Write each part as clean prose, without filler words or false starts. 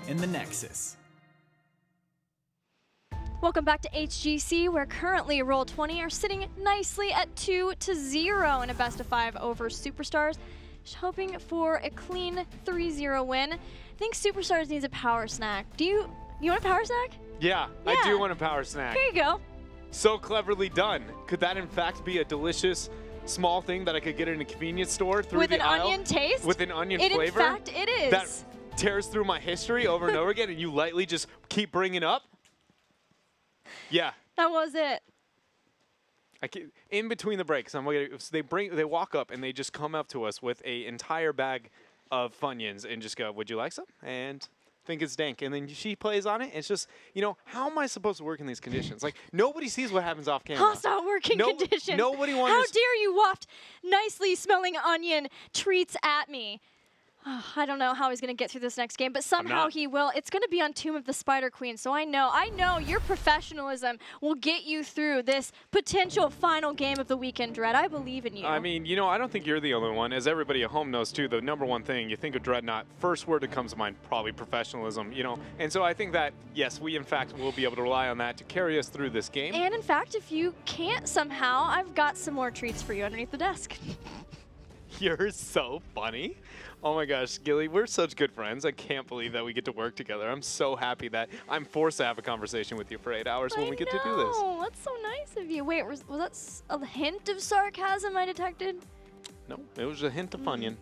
in the Nexus. Welcome back to HGC, where currently Roll20 are sitting nicely at 2-0 in a best-of-5 over Superstars, just hoping for a clean 3-0 win. I think Superstars needs a power snack. Do you want a power snack? Yeah, I do want a power snack. Here you go. So cleverly done. Could that in fact be a delicious small thing that I could get in a convenience store through the aisle? With an onion taste? With an onion flavor? In fact, it is. That tears through my history over and over again, and you lightly just keep bringing up? Yeah. That was it. In between the breaks, they walk up and they just come up to us with an entire bag of Funyuns and just go, "Would you like some?" And think it's dank. And then she plays on it. And it's just, how am I supposed to work in these conditions? Like, nobody sees what happens off camera. Hostile working conditions. Nobody wants. How dare you waft nicely smelling onion treats at me? I don't know how he's going to get through this next game, but somehow he will. It's going to be on Tomb of the Spider Queen, so I know your professionalism will get you through this potential final game of the weekend, Dread. I believe in you. I mean, I don't think you're the only one. As everybody at home knows, too, the number one thing, you think of Dreadnought, first word that comes to mind, probably professionalism, And so I think that, yes, we, in fact, will be able to rely on that to carry us through this game. And, in fact, if you can't somehow, I've got some more treats for you underneath the desk. You're so funny. Oh my gosh, Gilly, we're such good friends. I can't believe that we get to work together. I'm so happy that I'm forced to have a conversation with you for 8 hours when we get to do this. Oh, that's so nice of you. Wait, was that a hint of sarcasm I detected? No, it was a hint of Funyun.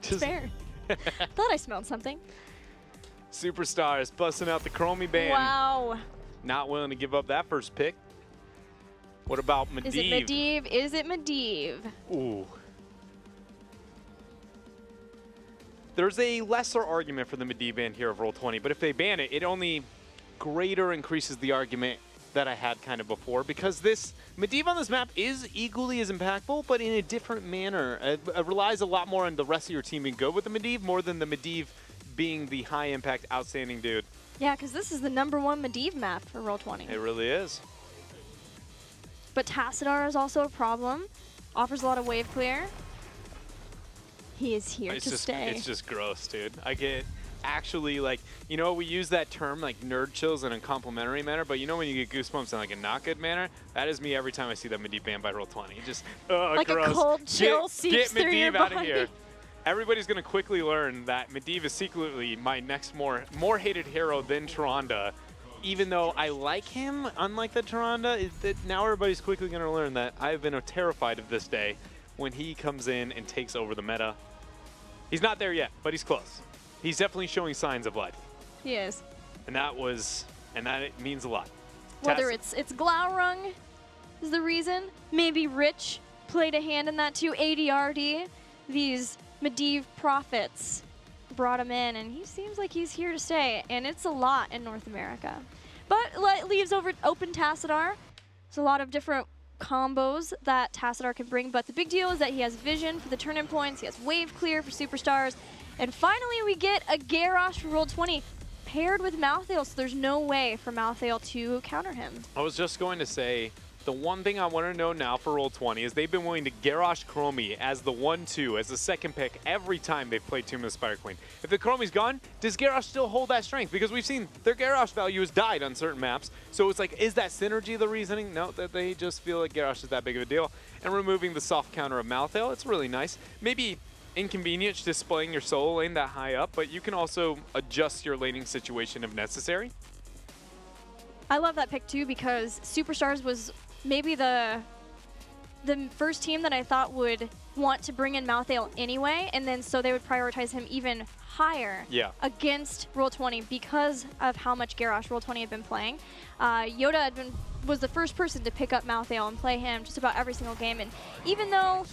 Fair. Thought I smelled something. Superstars busting out the Chromie band. Wow. Not willing to give up that first pick. What about Medivh? Is it Medivh? Is it Medivh? Ooh. There's a lesser argument for the Medivh ban here of Roll20, but if they ban it, it only greater increases the argument that I had kind of before, because this Medivh on this map is equally as impactful, but in a different manner. It relies a lot more on the rest of your team being good with the Medivh, more than the Medivh being the high-impact, outstanding dude. Yeah, because this is the #1 Medivh map for Roll20. It really is. But Tassadar is also a problem. Offers a lot of wave clear. He is here to stay. It's just gross, dude. I get actually, like, we use that term, like, nerd chills in a complimentary manner, but when you get goosebumps in, like, a not good manner? That is me every time I see that Medivh banned by Roll20. Just, like gross. A cold chill seeps through your Medivh out of body. here. Everybody's going to quickly learn that Medivh is secretly my next more hated hero than Tyrande. Even though I like him, unlike the Tyrande, now everybody's quickly going to learn that I've been terrified of this day when he comes in and takes over the meta. He's not there yet, but he's close. He's definitely showing signs of life. He is. And that means a lot. Whether it's Glaurung is the reason, maybe Rich played a hand in that too, ADRD, these Medivh prophets brought him in, and he seems like he's here to stay, and it's a lot in North America. But it leaves open Tassadar. There's a lot of different combos that Tassadar can bring, but the big deal is that he has vision for the turn-in points, he has wave clear for Superstars, and finally we get a Garrosh for Roll20 paired with Malthael, so there's no way for Malthael to counter him. I was just going to say, the one thing I want to know now for Roll20 is they've been willing to Garrosh Chromie as the 1-2, as the second pick every time they've played Tomb of the Spider Queen. If the Chromie's gone, does Garrosh still hold that strength? Because we've seen their Garrosh value has died on certain maps. So it's like, is that synergy the reasoning? No, that they just feel like Garrosh is that big of a deal. And removing the soft counter of Malthael, it's really nice. Maybe inconvenient displaying your solo lane that high up, but you can also adjust your laning situation if necessary. I love that pick too, because Superstars was maybe the first team that I thought would want to bring in Malthael anyway, and then so they would prioritize him even higher against Roll20 because of how much Garrosh Roll20 had been playing. Yoda was the first person to pick up Malthael and play him just about every single game, and even though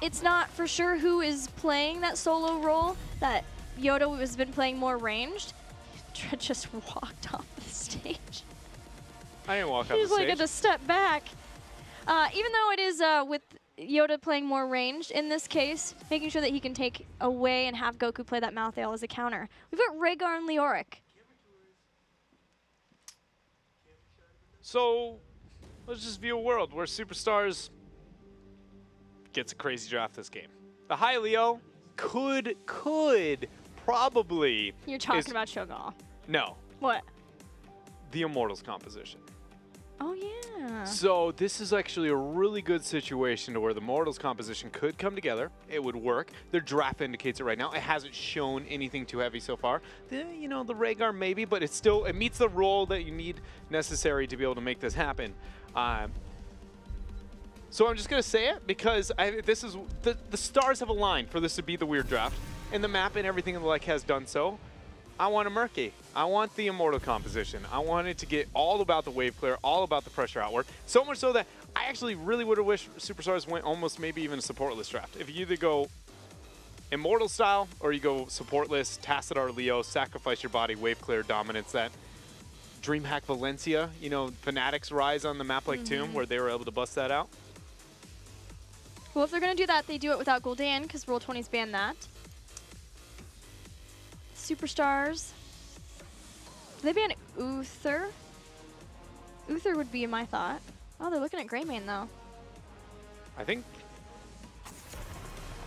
it's not for sure who is playing that solo role, that Yoda has been playing more ranged, Dread just walked off the stage. I didn't walk off the stage. He's like, had to step back. Even though it is with Yoda playing more ranged in this case, making sure that he can take away and have Goku play that Malthael as a counter. We've got Rhaegar and Leoric. So let's just view a world where Superstars gets a crazy draft this game. The high Leo could probably You're talking about Shogal. No, What? the Immortals composition. Oh, yeah. So this is actually a really good situation to where the Immortals composition could come together. It would work. Their draft indicates it right now. It hasn't shown anything too heavy so far. You know, the Rhaegar maybe, but it meets the role that you need necessary to be able to make this happen. So I'm just going to say it because the stars have aligned for this to be the weird draft. And the map and everything like has done so. I want a Murky. I want the Immortal composition. I want it to get all about the wave clear, all about the pressure outward. So much so that I actually really would have wished Superstars went almost maybe even a supportless draft. If you either go Immortal style or you go supportless, Tassadar Leo, sacrifice your body, wave clear, dominance, that DreamHack Valencia, you know, Fnatic's rise on the map like Tomb where they were able to bust that out. Well, if they're going to do that, they do it without Gul'dan because Roll20's banned that. Superstars. Do they ban Uther? Uther would be my thought. Oh, they're looking at Greymane, though. I think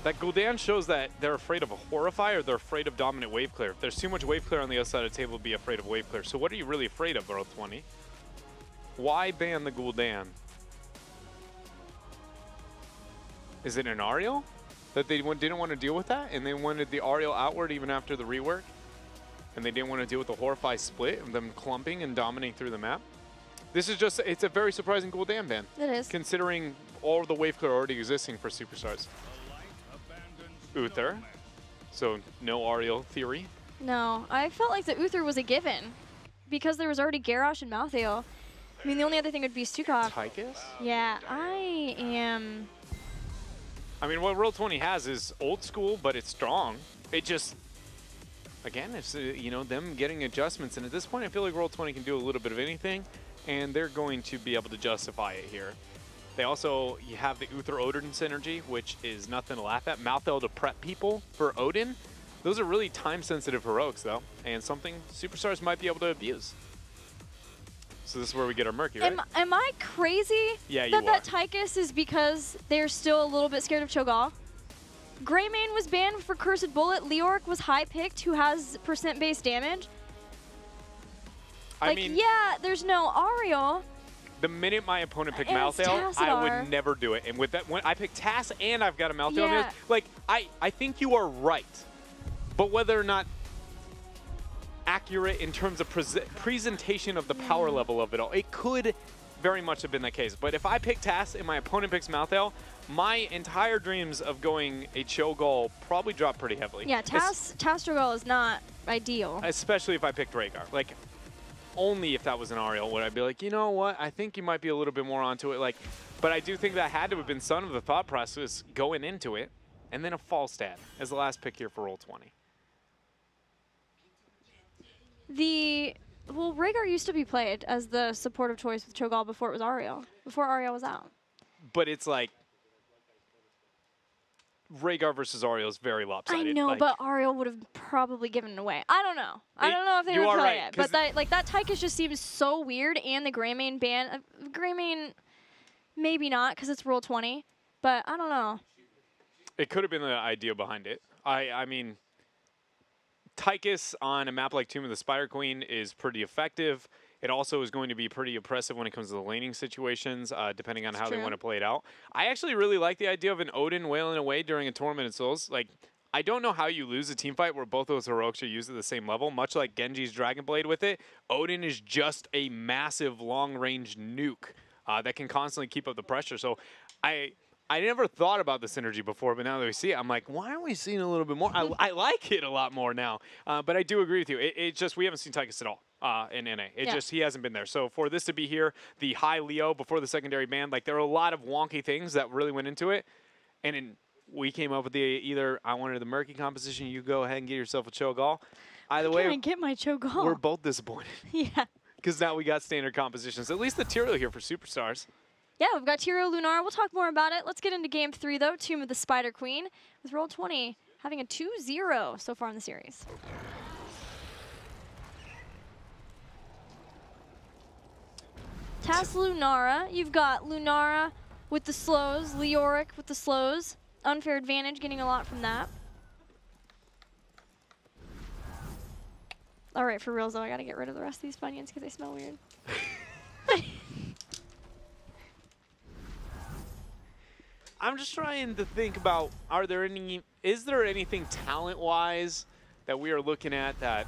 that Gul'dan shows that they're afraid of a Horrify or they're afraid of dominant wave clear. If there's too much wave clear on the other side of the table, be afraid of wave clear. So what are you really afraid of, Roll20? Why ban the Gul'dan? Is it an Ariel? That they didn't want to deal with that, and they wanted the Ariel outward even after the rework, and they didn't want to deal with the Horrify split of them clumping and dominating through the map. This is just, it's a very surprising Gul'dan ban. It is. Considering all the wave clear already existing for Superstars. Uther. So no Ariel theory. No, I felt like the Uther was a given because there was already Garrosh and Malthael. I mean, the only other thing would be Stukov. Tychus? Yeah, I am... I mean, what Roll20 has is old school, but it's strong. It just, again, it's, you know, them getting adjustments. And at this point, I feel like Roll20 can do a little bit of anything, and they're going to be able to justify it here. They also, you have the Uther Odin synergy, which is nothing to laugh at. Malthael to prep people for Odin. Those are really time-sensitive heroics, though, and something Superstars might be able to abuse. So this is where we get our Murky, right? Am I crazy that Tychus is because they're still a little bit scared of Cho'Gall? Greymane was banned for Cursed Bullet. Leoric was high-picked, who has % base damage. I mean, yeah, there's no Ariel. The minute my opponent picked Malthael, I would never do it. And with that, when I picked Tass and I've got a Malthael, Yeah. like, I think you are right. But whether or not accurate in terms of presentation of the power level of it all, it could very much have been the case. But if I pick Tass and my opponent picks Malthael, my entire dreams of going a Cho'Gall probably drop pretty heavily. Yeah, Tass Cho'Gall is not ideal. Especially if I picked Rhaegar. Like, only if that was an Ariel would I be like, you know what, I think you might be a little bit more onto it. Like, but I do think that had to have been some of the thought process going into it. And then a Falstad as the last pick here for Roll20. Well, Rhaegar used to be played as the supportive choice with Cho'Gall before it was Ariel, before Ariel was out. But it's like, Rhaegar versus Ariel is very lopsided. I know, like, but Ariel would have probably given it away. I don't know. I don't know if they would play it. But that Tychus just seems so weird, and the Greymane ban. Greymane, maybe not, because it's Roll20. But I don't know. It could have been the idea behind it. I mean, Tychus on a map like Tomb of the Spider Queen is pretty effective. It also is going to be pretty oppressive when it comes to the laning situations, depending on how they want to play it out. I actually really like the idea of an Odin wailing away during a Tormented Souls. Like, I don't know how you lose a team fight where both those heroics are used at the same level, much like Genji's Dragon Blade with it. Odin is just a massive long-range nuke that can constantly keep up the pressure. So I never thought about the synergy before, but now that we see it, I'm like, why aren't we seeing a little bit more? I like it a lot more now. But I do agree with you. It's just we haven't seen Tychus at all in NA. Just he hasn't been there. So for this to be here, the high Leo before the secondary ban, like there are a lot of wonky things that really went into it. And we came up with the either I wanted the Murky composition, you go ahead and get yourself a Cho'Gall. Either way, get my Cho'Gall. we're both disappointed. Yeah. Because now we got standard compositions. At least the Tyrael here for Superstars. Yeah, we've got Tyrael Lunar. We'll talk more about it. Let's get into Game 3, though. Tomb of the Spider Queen with Roll20 having a 2-0 so far in the series. Tass Lunara. You've got Lunara with the slows, Leoric with the slows. Unfair advantage, getting a lot from that. All right, for reals though, I gotta get rid of the rest of these Funyuns because they smell weird. I'm just trying to think about, is there anything talent-wise that we are looking at that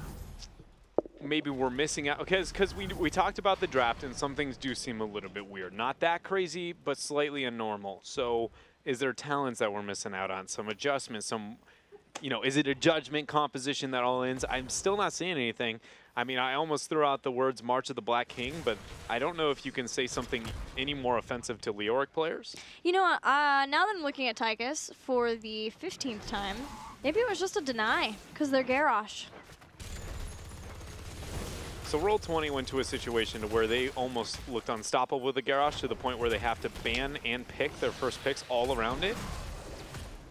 maybe we're missing out? Because we talked about the draft, and some things do seem a little bit weird. Not that crazy, but slightly abnormal. So is there talents that we're missing out on? Some adjustments, some, is it a judgment composition that all ends? I'm still not seeing anything. I mean, I almost threw out the words March of the Black King, but I don't know if you can say something any more offensive to Leoric players. Now that I'm looking at Tychus for the 15th time, maybe it was just a deny because they're Garrosh. So Roll20 went to a situation to where they almost looked unstoppable with the Garrosh to the point where they have to ban and pick their first picks all around it.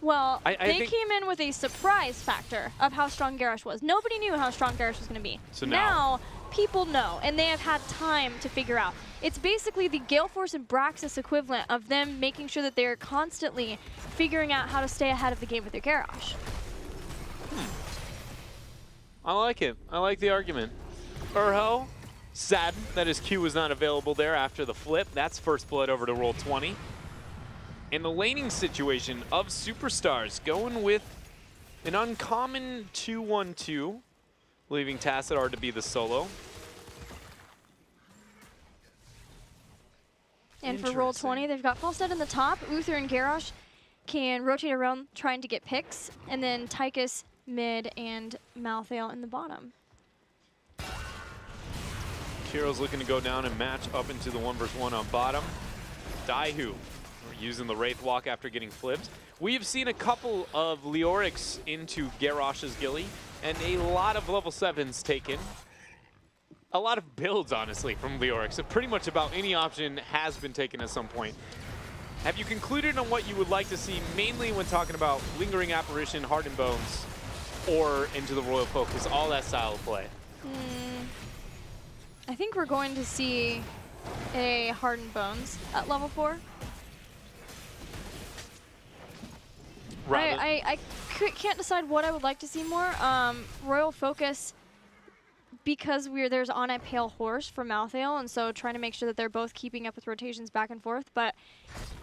Well, they came in with a surprise factor of how strong Garrosh was. Nobody knew how strong Garrosh was going to be. So now people know, and they have had time to figure out. It's basically the Gale Force and Braxis equivalent of them making sure that they're constantly figuring out how to stay ahead of the game with their Garrosh. I like it. I like the argument. Urho, sad that his Q was not available there after the flip. That's first blood over to Roll20. In the laning situation of Superstars, going with an uncommon 2-1-2, leaving Tassadar to be the solo. And for Roll20, they've got Falstad in the top. Uther and Garrosh can rotate around trying to get picks, and then Tychus mid and Malthael in the bottom. Kiro's looking to go down and match up into the 1v1 on bottom. Daihu using the Wraith Walk after getting flipped. We've seen a couple of Leorics into Garrosh's Gilly, and a lot of level 7s taken. A lot of builds, honestly, from Leorics. So pretty much about any option has been taken at some point. Have you concluded on what you would like to see, mainly when talking about Lingering Apparition, Hardened Bones, or into the Royal Focus, all that style of play? I think we're going to see a Hardened Bones at level 4. I can't decide what I would like to see more. Royal Focus, because there's on a Pale Horse for Malthael, and so trying to make sure that they're both keeping up with rotations back and forth. But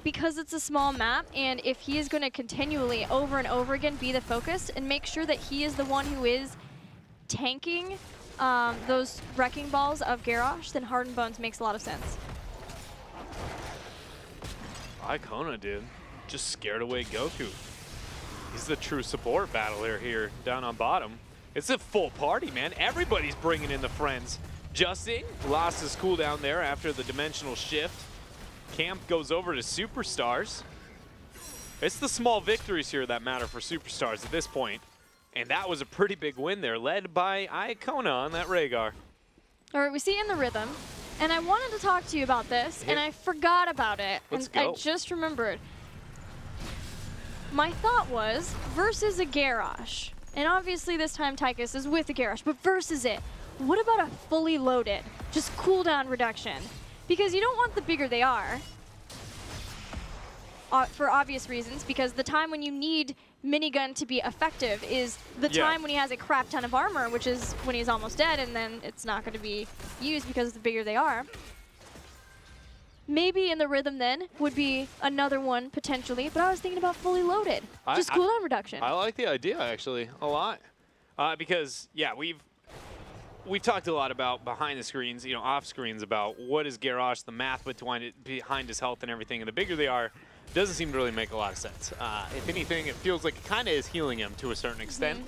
because it's a small map, and if he is going to continually over and over again be the focus and make sure that he is the one who is tanking those wrecking balls of Garrosh, then Hardened Bones makes a lot of sense. Icona, dude. Just scared away Goku. He's the true support battler here down on bottom. It's a full party, man. Everybody's bringing in the friends. Justin lost his cooldown there after the dimensional shift. Camp goes over to Superstars. It's the small victories here that matter for Superstars at this point. And that was a pretty big win there, led by Icona on that Rhaegar. All right, we see in the rhythm. And I wanted to talk to you about this, and I forgot about it. Let's and go. I just remembered. My thought was, versus a Garrosh, and obviously this time Tychus is with the Garrosh, but versus it, what about a fully loaded, just cooldown reduction? Because you don't want the bigger they are, for obvious reasons, because the time when you need minigun to be effective is the time when he has a crap ton of armor, which is when he's almost dead, and then it's not going to be used because the bigger they are. Maybe in the rhythm then would be another one potentially, but I was thinking about fully loaded, just cooldown reduction. I like the idea actually a lot, because yeah, we've talked a lot about behind the screens, off screens, about what is Garrosh, the math behind his health and everything, and the bigger they are, doesn't seem to really make a lot of sense. If anything, it feels like it kind of is healing him to a certain extent.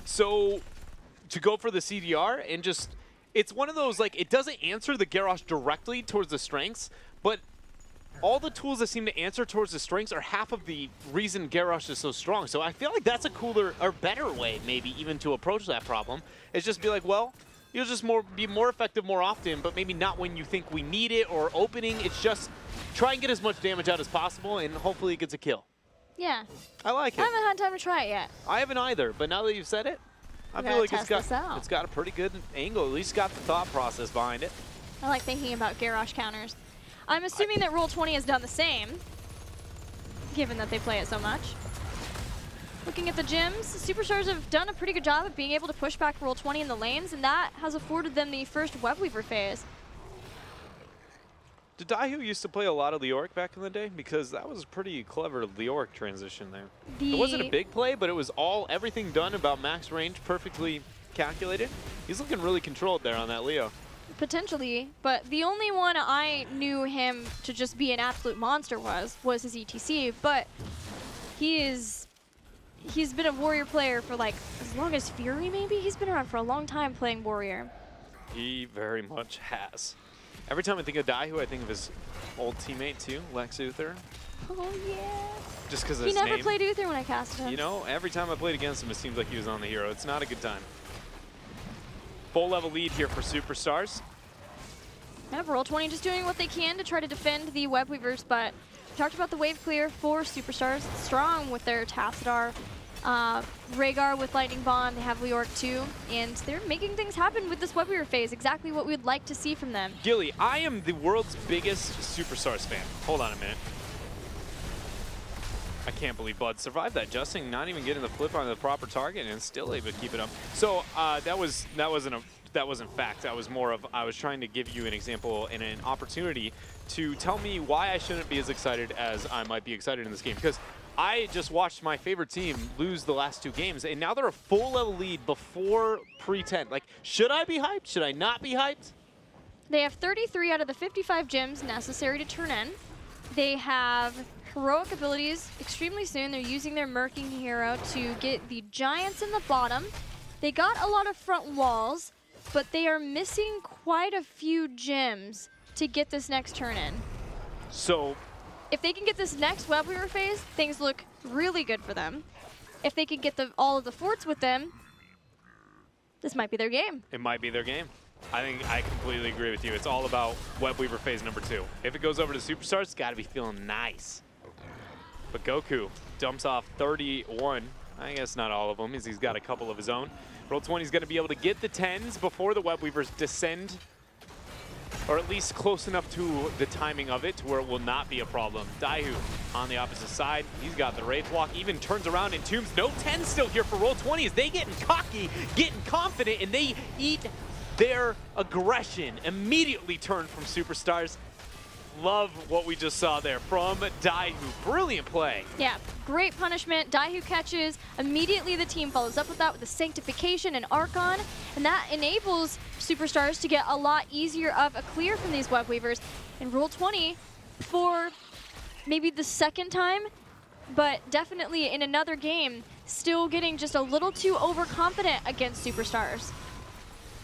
So to go for the CDR and just, it's one of those, like, it doesn't answer the Garrosh directly towards the strengths, but all the tools that seem to answer towards the strengths are half of the reason Garrosh is so strong. So I feel like that's a cooler or better way maybe even to approach that problem, is just be like, well, you'll just be more effective more often, but maybe not when you think we need it or opening. It's just try and get as much damage out as possible, and hopefully it gets a kill. Yeah. I like it. I haven't had time to try it yet. I haven't either, but now that you've said it, I feel like it's got a pretty good angle. At least got the thought process behind it. I like thinking about Garrosh counters. I'm assuming that Roll20 has done the same, given that they play it so much. Looking at the gyms, Superstars have done a pretty good job of being able to push back Roll20 in the lanes, and that has afforded them the first Webweaver phase. Did Daihu used to play a lot of Leoric back in the day? Because that was a pretty clever Leoric transition there. It wasn't a big play, but it was everything done about max range, perfectly calculated. He's looking really controlled there on that Leo. Potentially, but the only one I knew him to just be an absolute monster was his ETC, but he's been a Warrior player for like as long as Fury maybe? He's been around for a long time playing Warrior. He very much has. Every time I think of Daihu, I think of his old teammate too, Lex Uther. Oh yeah. Just because of his name. He never name. played Uther when I casted him. You know, every time I played against him, it seems like he was on the hero. It's not a good time. Full level lead here for Superstars. Yeah, Roll20 just doing what they can to try to defend the Webweavers, but we talked about the wave clear for Superstars. Strong with their Tassadar, Rhaegar with Lightning Bond, they have Leoric too, and they're making things happen with this Webweaver phase, exactly what we'd like to see from them. Gilly, I am the world's biggest Superstars fan. Hold on a minute. I can't believe Bud survived that. Justin not even getting the flip on the proper target and still able to keep it up. So that wasn't fact. That was more of I was trying to give you an example and an opportunity to tell me why I shouldn't be as excited as I might be excited in this game. Because I just watched my favorite team lose the last 2 games, and now they're a full level lead before pre-10. Like, should I be hyped? Should I not be hyped? They have 33 out of the 55 gems necessary to turn in. They have heroic abilities extremely soon. They're using their Murking Hero to get the Giants in the bottom. They got a lot of front walls, but they are missing quite a few gems to get this next turn in. So if they can get this next Webweaver phase, things look really good for them. If they can get all of the forts with them, this might be their game. It might be their game. I think I completely agree with you. It's all about Webweaver phase number 2. If it goes over to Superstars, it's got to be feeling nice. But Goku dumps off 31. I guess not all of them, as he's got a couple of his own. Roll20 is going to be able to get the 10s before the Webweavers descend, or at least close enough to the timing of it to where it will not be a problem. Daihu on the opposite side. He's got the Wraith Walk, even turns around in Tombs. No 10 still here for Roll20 as they getting cocky, getting confident, and they eat their aggression. Immediately turned from Superstars. Love what we just saw there from Daihu. Brilliant play. Yeah, great punishment. Daihu catches. Immediately the team follows up with that with the Sanctification and Archon, and that enables Superstars to get a lot easier of a clear from these Webweavers. And Roll20, for maybe the second time, but definitely in another game, still getting just a little too overconfident against Superstars.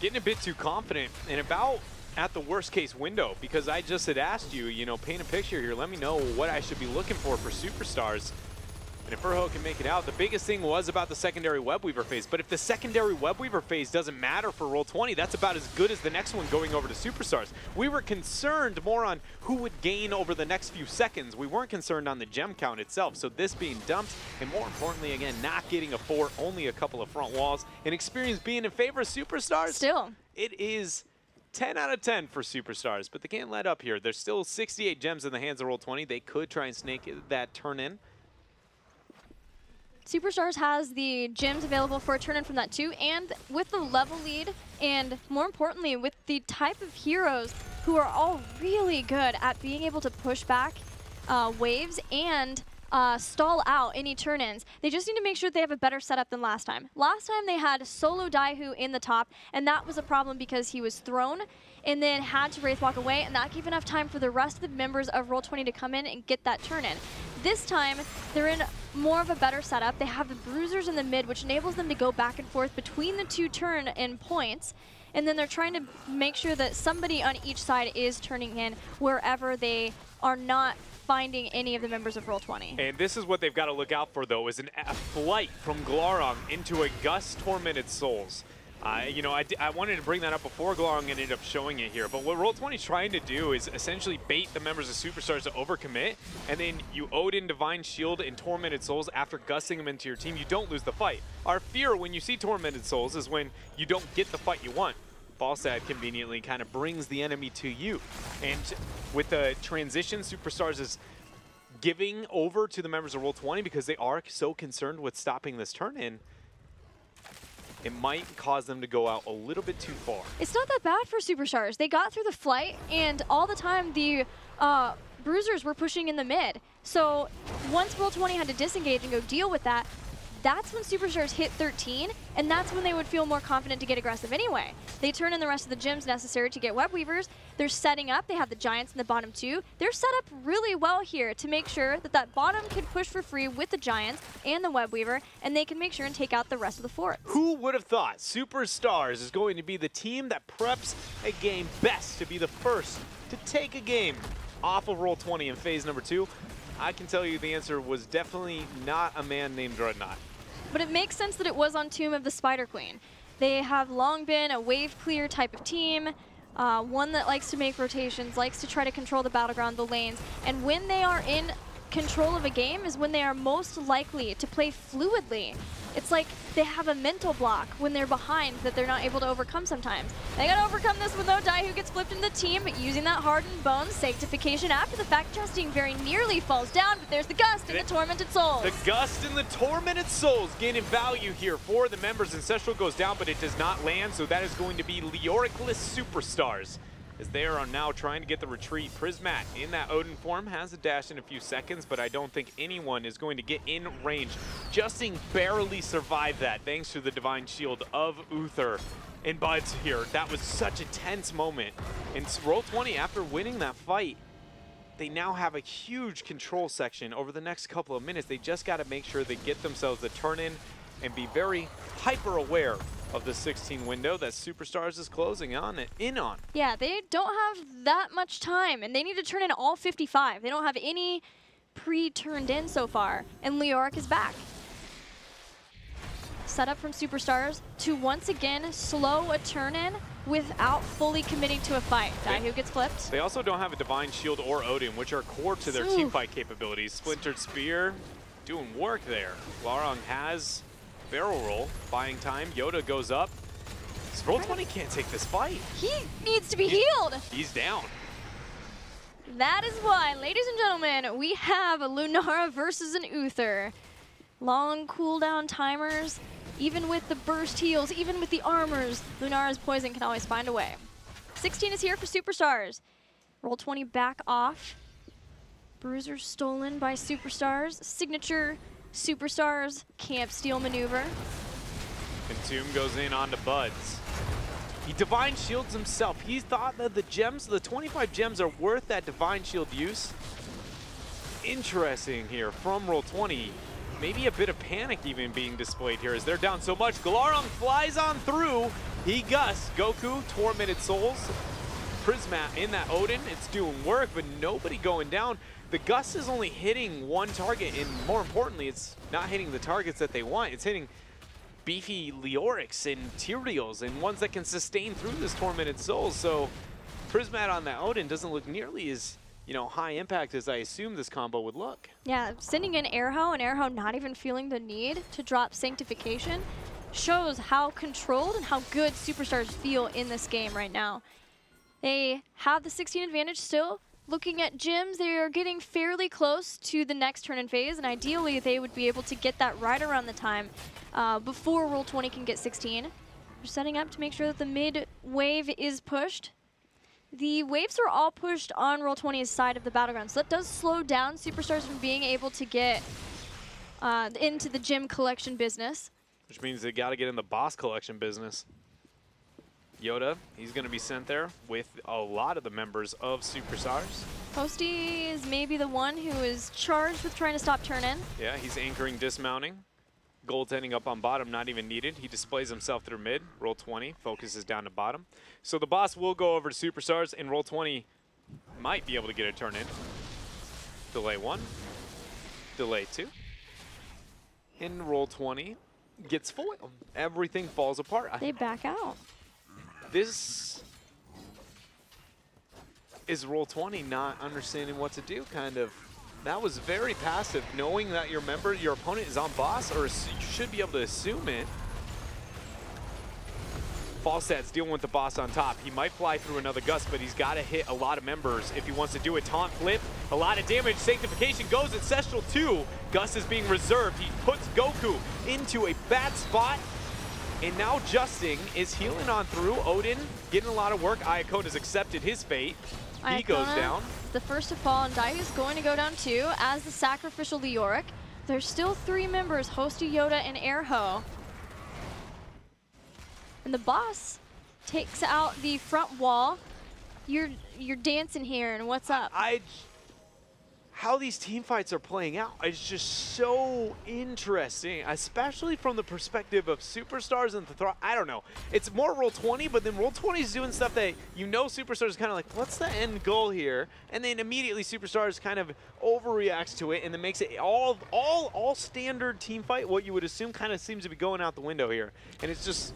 Getting a bit too confident and about at the worst case window, because I just had asked you, you know, paint a picture here. Let me know what I should be looking for Superstars. And if Urho can make it out, the biggest thing was about the secondary Webweaver phase. But if the secondary Webweaver phase doesn't matter for Roll20, that's about as good as the next one going over to Superstars. We were concerned more on who would gain over the next few seconds. We weren't concerned on the gem count itself. So this being dumped, and more importantly, again, not getting a fort, only a couple of front walls, and experience being in favor of Superstars. Still, it is 10 out of 10 for Superstars, but they can't let up here. There's still 68 gems in the hands of Roll20. They could try and snake that turn in. Superstars has the gems available for a turn-in from that too, and with the level lead, and more importantly, with the type of heroes who are all really good at being able to push back waves and stall out any turn-ins. They just need to make sure they have a better setup than last time. Last time they had solo Daihu in the top, and that was a problem because he was thrown and then had to Wraith Walk away, and that gave enough time for the rest of the members of Roll20 to come in and get that turn-in. This time, they're in more of a better setup. They have the Bruisers in the mid, which enables them to go back and forth between the 2 turn-in points, and then they're trying to make sure that somebody on each side is turning in wherever they are not finding any of the members of Roll20. And this is what they've got to look out for, though, is a flight from Glarong into a Gus Tormented Souls. You know, I wanted to bring that up before Glarong ended up showing it here, but what Roll20 is trying to do is essentially bait the members of Superstars to overcommit, and then you Odin, Divine Shield, and Tormented Souls after gussing them into your team. You don't lose the fight. Our fear when you see Tormented Souls is when you don't get the fight you want. Falstad conveniently kind of brings the enemy to you. And with the transition, Superstars is giving over to the members of Roll20 because they are so concerned with stopping this turn-in, it might cause them to go out a little bit too far. It's not that bad for Superstars. They got through the flight, and all the time the Bruisers were pushing in the mid. So once Roll20 had to disengage and go deal with that, that's when Superstars hit 13, and that's when they would feel more confident to get aggressive anyway. They turn in the rest of the gems necessary to get Web Weavers. They're setting up. They have the Giants in the bottom two. They're set up really well here to make sure that that bottom can push for free with the Giants and the Web Weaver, and they can make sure and take out the rest of the forts. Who would have thought Superstars is going to be the team that preps a game best to be the first to take a game off of Roll20 in phase number 2? I can tell you the answer was definitely not a man named Dreadnought. But it makes sense that it was on Tomb of the Spider Queen. They have long been a wave clear type of team, one that likes to make rotations, likes to try to control the battleground, the lanes, and when they are in control of a game is when they are most likely to play fluidly. It's like they have a mental block when they're behind that they're not able to overcome sometimes. They gotta overcome this with no die who gets flipped in the team, but using that hardened bones sanctification after the fact. Justin very nearly falls down, but there's the Gust and the Tormented Souls. The Gust and the Tormented Souls gaining value here for the members. Ancestral goes down, but it does not land, so that is going to be Leoric-less Superstars, as they are now trying to get the retreat. Prismat in that Odin form has a dash in a few seconds, but I don't think anyone is going to get in range. Justin barely survived that thanks to the Divine Shield of Uther and Buds here. That was such a tense moment. And Roll20, after winning that fight, they now have a huge control section over the next couple of minutes. They just got to make sure they get themselves the turn-in and be very hyper aware of the 16 window that Superstars is closing in on. Yeah, they don't have that much time, and they need to turn in all 55. They don't have any pre-turned in so far, and Leoric is back. Set up from Superstars to once again slow a turn-in without fully committing to a fight. Who gets flipped. They also don't have a Divine Shield or Odin, which are core to their team fight capabilities. Splintered Spear doing work there. Larong has barrel roll, buying time. Yoda goes up. Roll20 can't take this fight. He needs to be healed. He's down. That is why, ladies and gentlemen, we have a Lunara versus an Uther. Long cooldown timers, even with the burst heals, even with the armors, Lunara's poison can always find a way. 16 is here for Superstars. Roll20 back off. Bruiser stolen by Superstars. Signature Superstars camp steal maneuver. Consume goes in onto Buds. He Divine Shields himself. He thought that the gems, the 25 gems, are worth that Divine Shield use. Interesting here from Roll20. Maybe a bit of panic even being displayed here as they're down so much. Galarong flies on through. He Gusts. Goku, Tormented Souls. Prismat in that Odin. It's doing work, but nobody going down. The Gust is only hitting one target, and more importantly, it's not hitting the targets that they want. It's hitting beefy Leorics and Tyraels and ones that can sustain through this Tormented Souls. So Prismat on that Odin doesn't look nearly as, you know, high impact as I assume this combo would look. Yeah, sending in Airho and Airho not even feeling the need to drop Sanctification shows how controlled and how good Superstars feel in this game right now. They have the 16 advantage still. Looking at gyms, they are getting fairly close to the next turn in phase, and ideally they would be able to get that right around the time before Roll20 can get 16. They're setting up to make sure that the mid wave is pushed. The waves are all pushed on Roll20's side of the battleground, so that does slow down Superstars from being able to get into the gym collection business. Which means they got to get in the boss collection business. Yoda, he's going to be sent there with a lot of the members of Superstars. Posty is maybe the one who is charged with trying to stop turn-in. Yeah, he's anchoring dismounting. Goaltending up on bottom, not even needed. He displays himself through mid. Roll20 focuses down to bottom. So the boss will go over to Superstars, and Roll20 might be able to get a turn in. Delay 1, delay 2. And Roll20 gets foiled. Everything falls apart. They back out. This is Roll20 not understanding what to do, kind of. That was very passive, knowing that your opponent is on boss, or you should be able to assume it. Falstat's dealing with the boss on top. He might fly through another gust, but he's got to hit a lot of members if he wants to do a taunt flip. A lot of damage. Sanctification goes Ancestral 2. Gust is being reserved. He puts Goku into a bad spot. And now Justin is healing on through. Odin getting a lot of work. Iacone has accepted his fate. He goes down. The first to fall, and Daihu's going to go down too as the sacrificial Leoric. There's still 3 members, Hosty, Yoda, and Airho. And the boss takes out the front wall. You're dancing here, and what's up? How these team fights are playing out is just so interesting, especially from the perspective of Superstars and I don't know. It's more Roll20, but then Roll20 is doing stuff that Superstars is kind of like, what's the end goal here? And then immediately Superstars kind of overreacts to it and then makes it all standard team fight. What you would assume kind of seems to be going out the window here. And it's just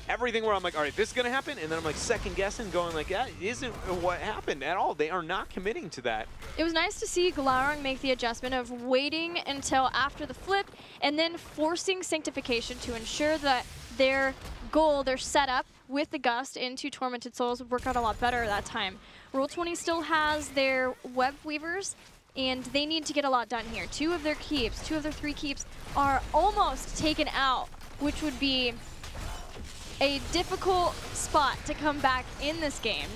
everything where I'm like, all right, this is going to happen. And then I'm like second guessing, going like, that isn't what happened at all. They are not committing to that. It was nice to see Glaurung make the adjustment of waiting until after the flip and then forcing Sanctification to ensure that their goal, their setup with the Gust into Tormented Souls would work out a lot better that time. Roll20 still has their Web Weavers, and they need to get a lot done here. 2 of their 3 keeps are almost taken out, which would be a difficult spot to come back in this game.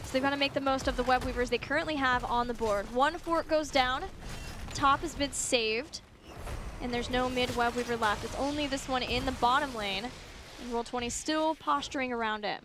So they've got to make the most of the Web Weavers they currently have on the board. 1 fort goes down, top has been saved, and there's no mid Web Weaver left. It's only this one in the bottom lane, and Roll20 still posturing around it.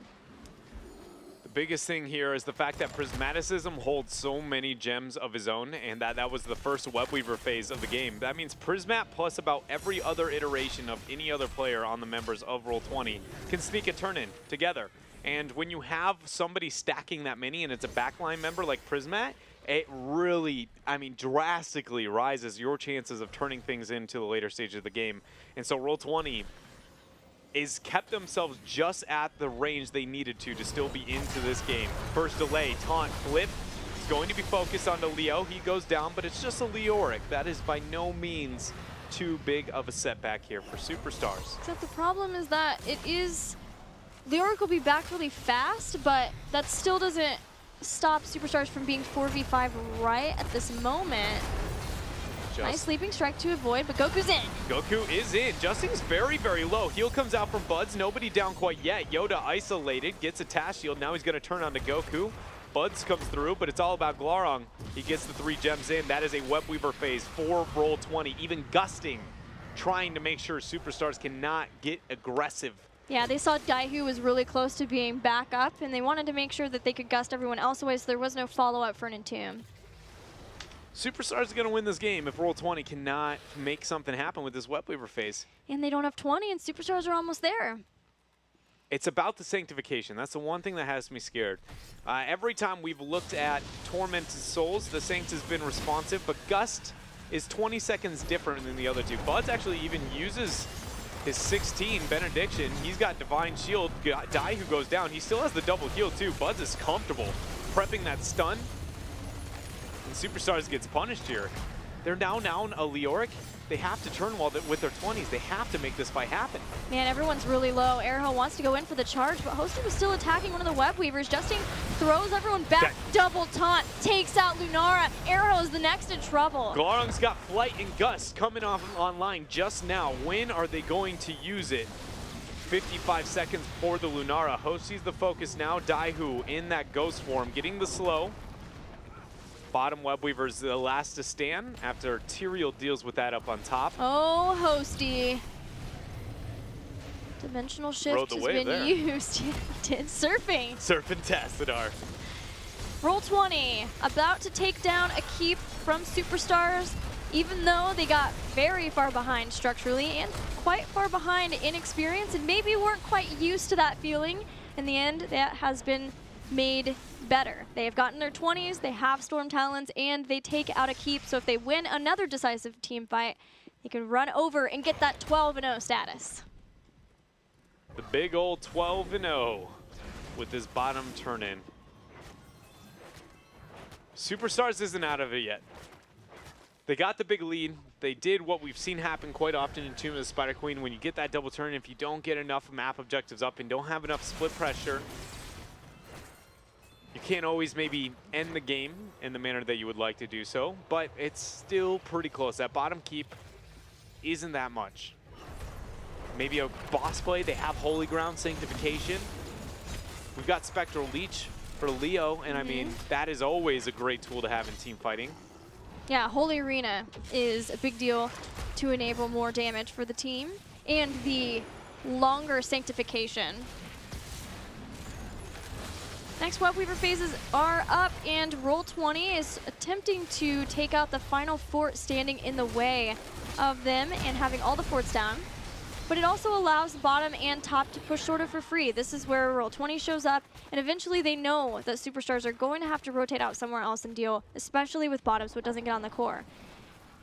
The biggest thing here is the fact that Prismaticism holds so many gems of his own, and that was the first Web Weaver phase of the game. That means Prismat plus about every other iteration of any other player on the members of Roll20 can sneak a turn in together. And when you have somebody stacking that many and it's a backline member like Prismat, it really, drastically rises your chances of turning things into the later stage of the game. And so Roll20 is kept themselves just at the range they needed to still be into this game. First delay, taunt, flip. It's going to be focused onto Leo. He goes down, but it's just a Leoric. That is by no means too big of a setback here for Superstars. Except the problem is that Leoric will be back really fast, but that still doesn't stop Superstars from being 4v5 right at this moment. Nice sleeping strike to avoid, but Goku's in. Goku is in. Justin's very, very low. Heal comes out from Buds. Nobody down quite yet. Yoda isolated, gets a Tash Shield. Now he's going to turn on to Goku. Buds comes through, but it's all about Glaurung. He gets the 3 gems in. That is a Web Weaver phase for Roll20. Even Gusting, trying to make sure Superstars cannot get aggressive. Yeah, they saw Daihu was really close to being back up, and they wanted to make sure that they could gust everyone else away, so there was no follow-up for an Entomb. Superstars is going to win this game if Roll20 cannot make something happen with this Web Weaver phase. And they don't have 20, and Superstars are almost there. It's about the Sanctification. That's the one thing that has me scared. Every time we've looked at Tormented Souls, the Saints has been responsive, but Gust is 20 seconds different than the other 2. Buds actually even uses his 16 Benediction. He's got Divine Shield. Daihu goes down. He still has the double heal too. Buds is comfortable prepping that stun. And Superstars gets punished here. They're now down a Leoric. They have to turn with their 20s. They have to make this fight happen. Man, everyone's really low. Airho wants to go in for the charge, but Hosty was still attacking one of the Web Weavers. Justin throws everyone back. Double taunt, takes out Lunara. Airho is the next in trouble. Glaurung's got Flight and Gust coming off online just now. When are they going to use it? 55 seconds for the Lunara. Hosty's the focus now. Daihu in that Ghost form, getting the slow. Bottom Web Weaver's the last to stand after Tyrael deals with that up on top. Oh, Hosty. Dimensional shift has been used. He did surfing. Surfing Tassadar. Roll20 about to take down a keep from Superstars, even though they got very far behind structurally and quite far behind in experience and maybe weren't quite used to that feeling. In the end, that has been made better. They have gotten their 20s, they have Storm Talons, and they take out a keep. So if they win another decisive team fight, they can run over and get that 12-0 status. The big old 12-0 with this bottom turn-in. Superstars isn't out of it yet. They got the big lead, They did what we've seen happen quite often in Tomb of the Spider Queen. When you get that double turn, if you don't get enough map objectives up and don't have enough split pressure, you can't always maybe end the game in the manner that you would like to do so, but it's still pretty close. That bottom keep isn't that much. Maybe a boss play. They have Holy Ground Sanctification. We've got Spectral Leech for Leo, and I mean, that is always a great tool to have in team fighting. Yeah, Holy Arena is a big deal to enable more damage for the team, and the longer Sanctification. Next Web Weaver phases are up, and Roll20 is attempting to take out the final fort standing in the way of them and having all the forts down. But it also allows bottom and top to push sort of for free. This is where Roll20 shows up, and eventually they know that Superstars are going to have to rotate out somewhere else and deal, especially with bottom so it doesn't get on the core.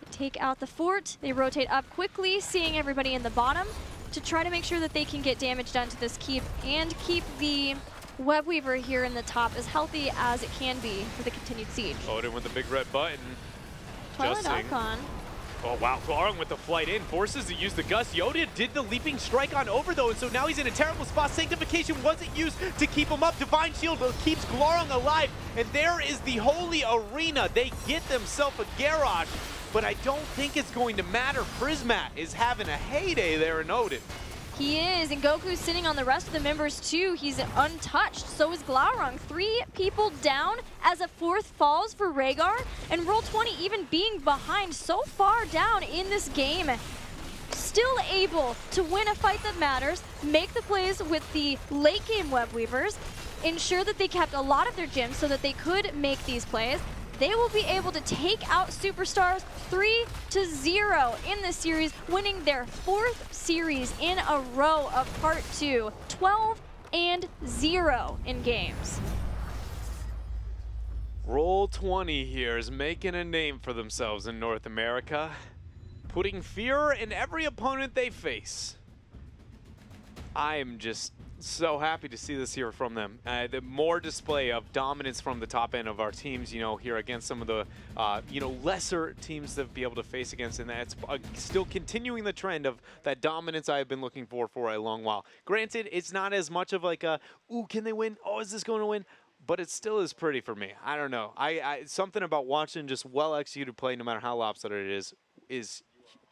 They take out the fort, they rotate up quickly, seeing everybody in the bottom to try to make sure that they can get damage done to this keep and keep the Web Weaver here in the top as healthy as it can be for the continued siege. Odin with the big red button. Twilight Archon. Oh wow, Glarung with the flight in, forces to use the Gust. Yoda did the leaping strike on over though, and so now he's in a terrible spot. Sanctification wasn't used to keep him up. Divine Shield keeps Glarung alive, and there is the Holy Arena. They get themselves a garage, but I don't think it's going to matter. Prismat is having a heyday there in Odin. He is, and Goku's sitting on the rest of the members too. He's untouched, so is Glaurung. 3 people down as a 4th falls for Rhaegar, and Roll20 even being behind so far down in this game. Still able to win a fight that matters, make the plays with the late game Web Weavers, ensure that they kept a lot of their gems so that they could make these plays. They will be able to take out Superstars 3-0 in this series, winning their 4th series in a row of Part 2, 12-0 in games. Roll20 here is making a name for themselves in North America, putting fear in every opponent they face. I am just so happy to see this here from them. The more display of dominance from the top end of our teams, you know, here against some of the, you know, lesser teams to be able to face against, and that's still continuing the trend of that dominance I have been looking for a long while. Granted, it's not as much of like a, ooh, can they win? Oh, is this going to win? But it still is pretty for me. I don't know. Something about watching just well-executed play, no matter how lopsided it is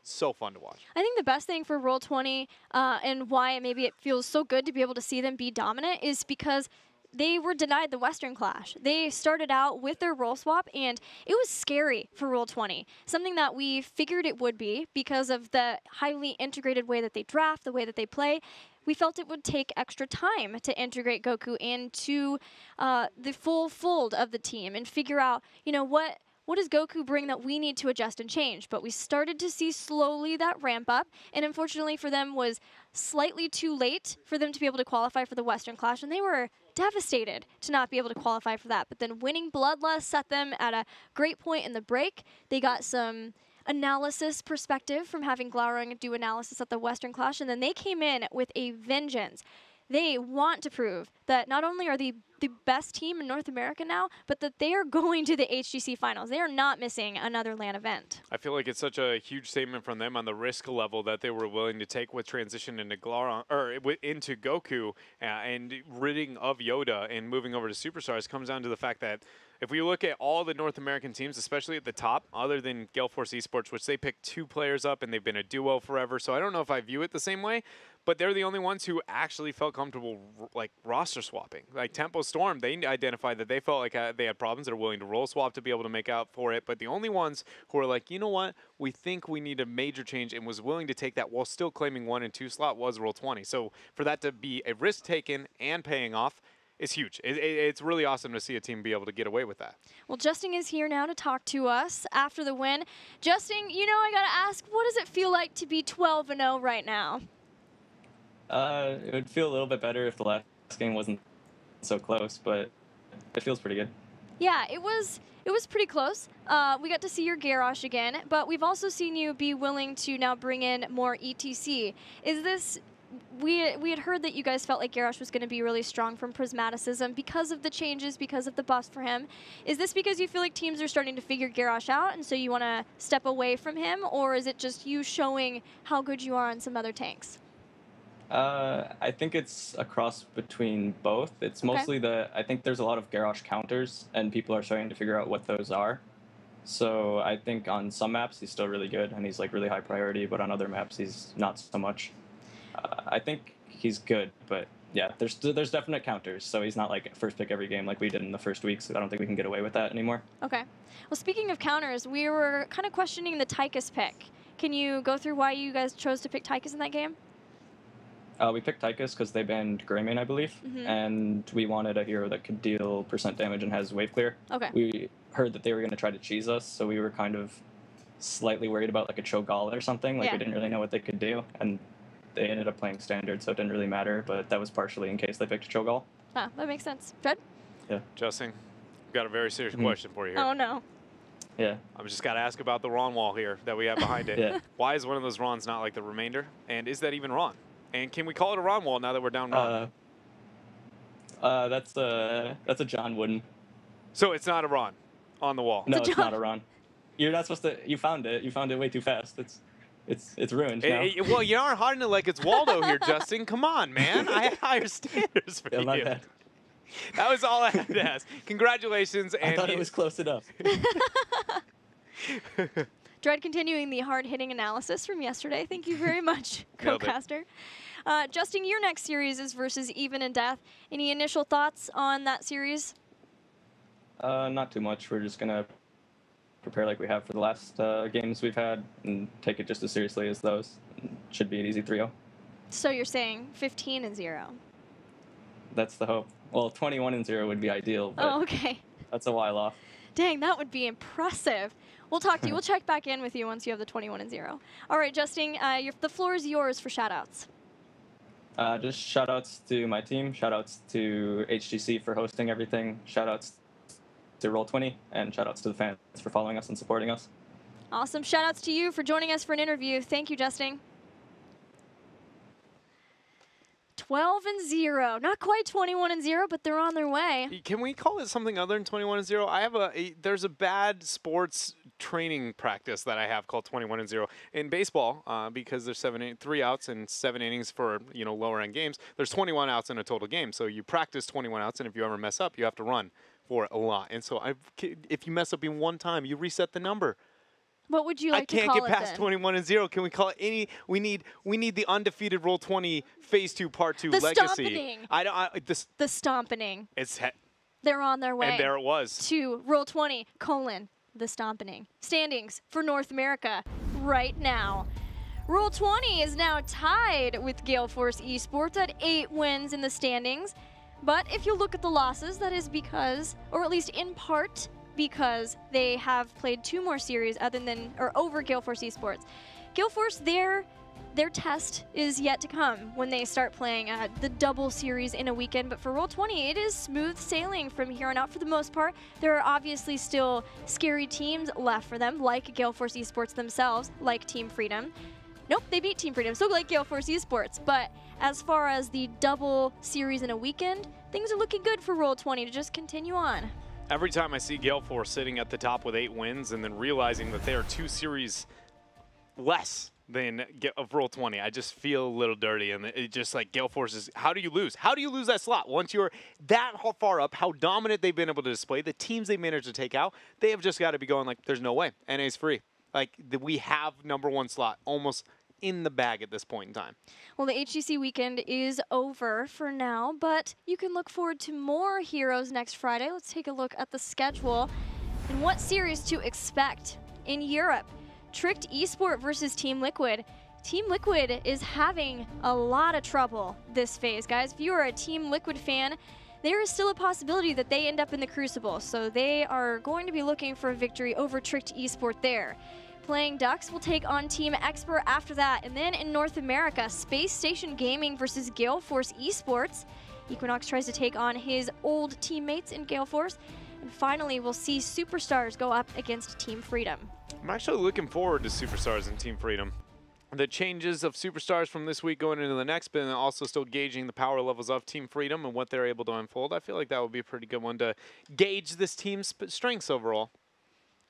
so fun to watch. I think the best thing for Roll20 and why maybe it feels so good to be able to see them be dominant is because they were denied the Western Clash. They started out with their role swap, and it was scary for Roll20. Something that we figured it would be because of the highly integrated way that they draft, the way that they play. We felt it would take extra time to integrate Goku into the full fold of the team and figure out, you know, what does Goku bring that we need to adjust and change? But we started to see slowly that ramp up, and unfortunately for them was slightly too late for them to be able to qualify for the Western Clash, and they were devastated to not be able to qualify for that. But then winning Bloodlust set them at a great point in the break. They got some analysis perspective from having Glaurung do analysis at the Western Clash, and then they came in with a vengeance. They want to prove that not only are they the best team in North America now, but that they are going to the HGC finals. They are not missing another LAN event. I feel like it's such a huge statement from them on the risk level that they were willing to take with transition into Glaurung, or into Goku, and ridding of Yoda and moving over to Superstars comes down to the fact that if we look at all the North American teams, especially at the top, other than Roll20 esports, which they picked 2 players up and they've been a duo forever, so I don't know if I view it the same way, but they're the only ones who actually felt comfortable like roster swapping. Like Tempo Storm, they identified that they felt like they had problems. They're willing to role swap to be able to make out for it, but the only ones who are like, you know what, we think we need a major change and was willing to take that while still claiming 1 and 2 slot was Roll20. So for that to be a risk taken and paying off, it's huge. It's really awesome to see a team be able to get away with that. Well, Justin is here now to talk to us after the win. Justin, you know, I got to ask, what does it feel like to be 12-0 right now? It would feel a little bit better if the last game wasn't so close, but it feels pretty good. Yeah, it was pretty close. We got to see your Garrosh again, but we've also seen you be willing to now bring in more ETC. Is this we had heard that you guys felt like Garrosh was going to be really strong from Prismaticism because of the changes, because of the buffs for him. Is this because you feel like teams are starting to figure Garrosh out and so you want to step away from him, or is it just you showing how good you are on some other tanks? I think it's a cross between both. It's mostly I think there's a lot of Garrosh counters, and people are starting to figure out what those are. So I think on some maps he's still really good, and he's like really high priority, but on other maps he's not so much. I think he's good, but yeah, there's definite counters, so he's not like first pick every game like we did in the first week, so I don't think we can get away with that anymore. Okay. Well, speaking of counters, we were kind of questioning the Tychus pick. Can you go through why you guys chose to pick Tychus in that game? We picked Tychus because they banned Greymane, I believe, and we wanted a hero that could deal % damage and has wave clear. Okay. We heard that they were going to try to cheese us, so we were kind of slightly worried about like a Cho'Gall or something. Like we didn't really know what they could do, and they ended up playing standard, so it didn't really matter. But that was partially in case they picked Cho'Gall. Ah, that makes sense. Fred? Yeah. Justin, I've got a very serious question for you here. Oh no. Yeah. I'm just got to ask about the Ron wall here that we have behind it. Yeah. Why is one of those Rons not like the remainder? And is that even Ron? And can we call it a Ron wall now that we're down Ron? That's a John Wooden. So it's not a Ron on the wall. No, it's not a Ron. You're not supposed to. You found it. You found it way too fast. It's ruined now. Well, you aren't hiding it like it's Waldo here, Justin. Come on, man. I had higher standards for you. My bad. That was all I had to ask. Congratulations. I thought it was close enough. Dread continuing the hard-hitting analysis from yesterday. Thank you very much, Co-caster. Justin, your next series is versus Even in Death. Any initial thoughts on that series? Not too much. We're just going to prepare like we have for the last games we've had and take it just as seriously as those. Should be an easy 3-0. So you're saying 15-0? That's the hope. Well, 21-0 would be ideal, but okay. That's a while off. Dang, that would be impressive. We'll talk to you. We'll check back in with you once you have the 21-0. All right, Justin, the floor is yours for shout-outs. Just shout-outs to my team. Shout-outs to HGC for hosting everything. Shout-outs to Roll20, and shout-outs to the fans for following us and supporting us. Awesome. Shout-outs to you for joining us for an interview. Thank you, Justin. 12-0. Not quite 21-0, but they're on their way. Can we call it something other than 21-0? I have there's a bad sports training practice that I have called 21-0 in baseball because there's 3 outs and 7 innings for lower end games. There's 21 outs in a total game, so you practice 21 outs, and if you ever mess up, you have to run for a lot. And so if you mess up in one time, you reset the number. What would you like to call it? I can't get past 21-0. Can we call it any? We need the undefeated Roll20 Phase 2 Part 2 legacy. The Stompening. They're on their way. And there it was. To Roll20, the Stompening. Standings for North America right now. Roll20 is now tied with Gale Force Esports at 8 wins in the standings. But if you look at the losses, that is because, or at least in part, because they have played 2 more series over Gale Force Esports. Gale Force, their test is yet to come when they start playing the double series in a weekend. But for Roll20, it is smooth sailing from here on out for the most part. There are obviously still scary teams left for them, like Gale Force Esports themselves, like Team Freedom. Nope, they beat Team Freedom, so like Gale Force Esports. But as far as the double series in a weekend, things are looking good for Roll20 to just continue on. Every time I see Gale Force sitting at the top with 8 wins and then realizing that they are 2 series less than of Roll20, I just feel a little dirty. And it's just like Gale Force is, how do you lose? How do you lose that slot? Once you're that far up, how dominant they've been able to display, the teams they managed to take out, they have just got to be going like, there's no way. NA's free. Like, we have #1 slot almost in the bag at this point in time. Well, the HGC weekend is over for now, but you can look forward to more heroes next Friday. Let's take a look at the schedule and what series to expect in Europe. Tricked Esport versus Team Liquid. Team Liquid is having a lot of trouble this phase, guys. If you are a Team Liquid fan, there is still a possibility that they end up in the Crucible, so they are going to be looking for a victory over Tricked Esport there. Playing Ducks will take on Team Expert after that. And then in North America, Space Station Gaming versus Gale Force Esports. Equinox tries to take on his old teammates in Gale Force. And finally, we'll see Superstars go up against Team Freedom. I'm actually looking forward to Superstars and Team Freedom. the changes of superstars from this week going into the next, but then also still gauging the power levels of Team Freedom and what they're able to unfold. I feel like that would be a pretty good one to gauge this team's strengths overall.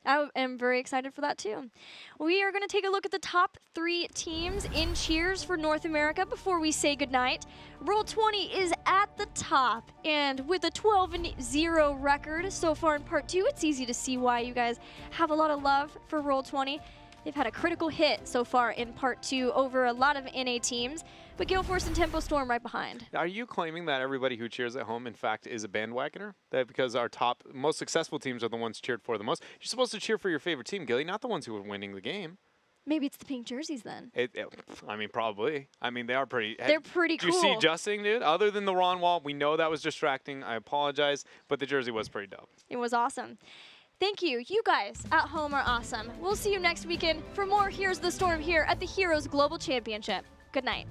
I am very excited for that too. We are going to take a look at the top 3 teams in cheers for North America before we say goodnight. Roll20 is at the top, and with a 12-0 record so far in Part 2, it's easy to see why you guys have a lot of love for Roll20. They've had a critical hit so far in Part 2 over a lot of NA teams, but Gale Force and Tempo Storm right behind. Are you claiming that everybody who cheers at home, in fact, is a bandwagoner? That because our top, most successful teams are the ones cheered for the most? You're supposed to cheer for your favorite team, Gilly, not the ones who are winning the game. Maybe it's the pink jerseys then. I mean, probably. I mean, they are pretty. They're pretty cool. Do you see Justin, dude? Other than the Ron wall, we know that was distracting. I apologize, but the jersey was pretty dope. It was awesome. Thank you. You guys at home are awesome. We'll see you next weekend for more Here's the Storm here at the Heroes Global Championship. Good night.